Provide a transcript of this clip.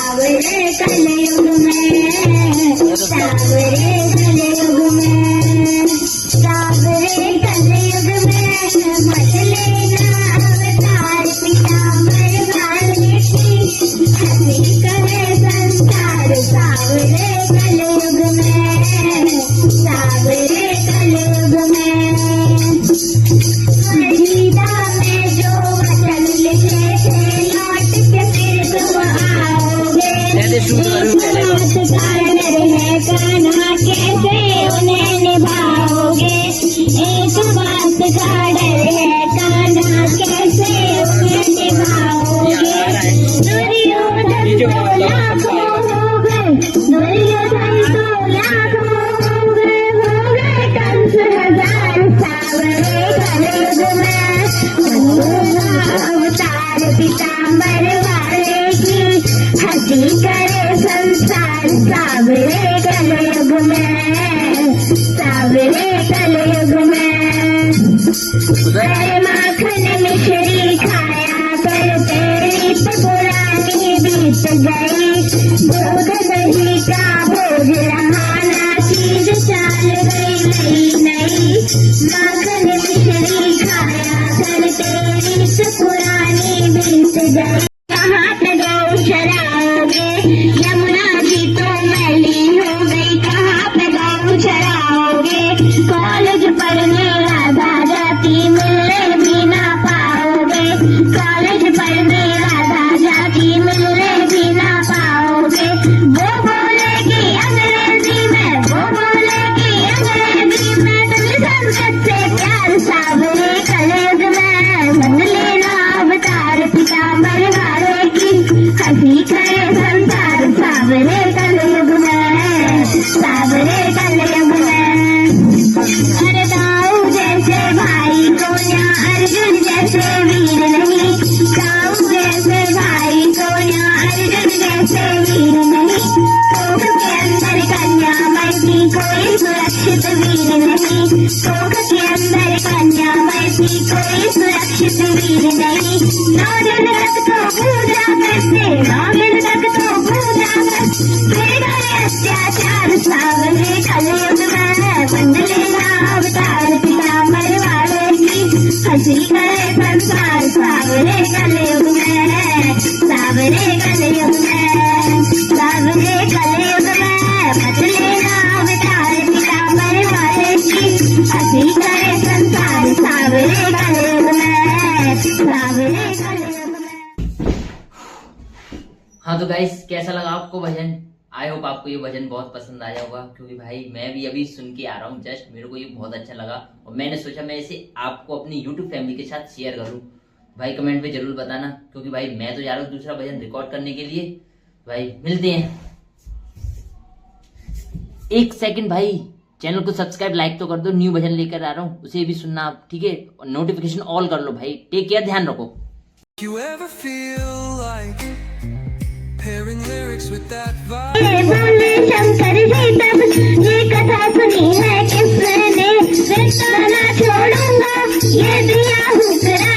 सावरे कलयुग में, सावरे कलयुग में, सावरे कलयुग में मत लेना अवतार पीताम्बर वाले की, हंसी करे संसार सावरे कलयुग में, सावरे कलयुग में। गीता में जो वचन लिखे थे लौट के फिर तुम आओगे, एक बात का डर है कान्हा, कैसे उन्हें निभाओगे, एक बात का डर है कान्हा, कैसे उन्हें निभाओगे। दुर्योधन तो लाखों हो गए, दुर्योधन तो लाखों हो गए कंस हजार, सावरे कलयुग में अवतार पीताम्बर वाले की, हंसी करे संसार सावरे कलयुग में, सावरे कलयुग में। माखन मिश्री खाया करते रीत पुरानी बीत गई, दूध दही का भोज रहाना चीज चाल गई नई नई, माखन मिश्री खाया करते रीत पुरानी बीत गई। कहाँ पे गौशाला आओगे, यमुना जी तो मैली हो गई, कहाँ पे गौशाला आओगे, कॉलेज पढ़ने राधा जाती मिलने भी ना पाओगे, कॉलेज पढ़ने राधा जाती मिलने भी ना पाओगे। वो बोलेगी अंग्रेजी में, वो बोलेगी अंग्रेजी में, तुम संस्कृत से प्यार सावरे कलयुग में, मन लेना अवतार पीताम्बर वाले की, हंसी करे संसार सावरे कलयुग में, सावरे कलयुग में। अरे दाऊ जैसे भाई को या अर्जुन जैसे वीर नहीं, दाऊ जैसे भाई को या अर्जुन जैसे वीर नहीं, कोख के अंदर कन्या बैठी कोई सुरक्षित वीर नहीं, कोख के अंदर कन्या बैठी कोई सुरक्षित वीर नहीं। 9 दिन तक तो पूजा करते, 9 दिन तक तो पूजा करते, फिर करे अत्याचार सावरे कलयुग में, बंद लेना अवतार पीताम्बर वाले की, हंसी करे संसार सावरे कलयुग में, सावरे कलयुग में, सावरे कलयुग में, मत लेना अवतार पीताम्बर वाले की, हंसी करे संसार सावरे कलयुग में, सावरे कलयुग में। हाँ तो गाइस कैसा लगा आपको भजन? आई होप आपको ये भजन बहुत पसंद आया होगा, क्योंकि भाई मैं भी अभी सुन के आ रहा हूँ जस्ट, मेरे को ये बहुत अच्छा लगा और मैंने सोचा मैं इसे आपको अपनी यूट्यूब फैमिली के साथ शेयर करूँ। भाई कमेंट में जरूर बताना, क्योंकि भाई मैं तो जा रहा हूँ दूसरा भजन रिकॉर्ड करने के लिए। भाई मिलते हैं। एक सेकंड भाई, चैनल को सब्सक्राइब लाइक तो कर दो, न्यू भजन लेकर आ रहा हूँ उसे भी सुनना आप, ठीक है? और नोटिफिकेशन ऑल कर लो भाई। टेक केयर, ध्यान रखो। You ever feel like pairing lyrics with that vibe? बोले शंकर जी तब ये कथा सुनी है किसने, रिश्ता ना छोड़ूंगा ये दिया हुक्रा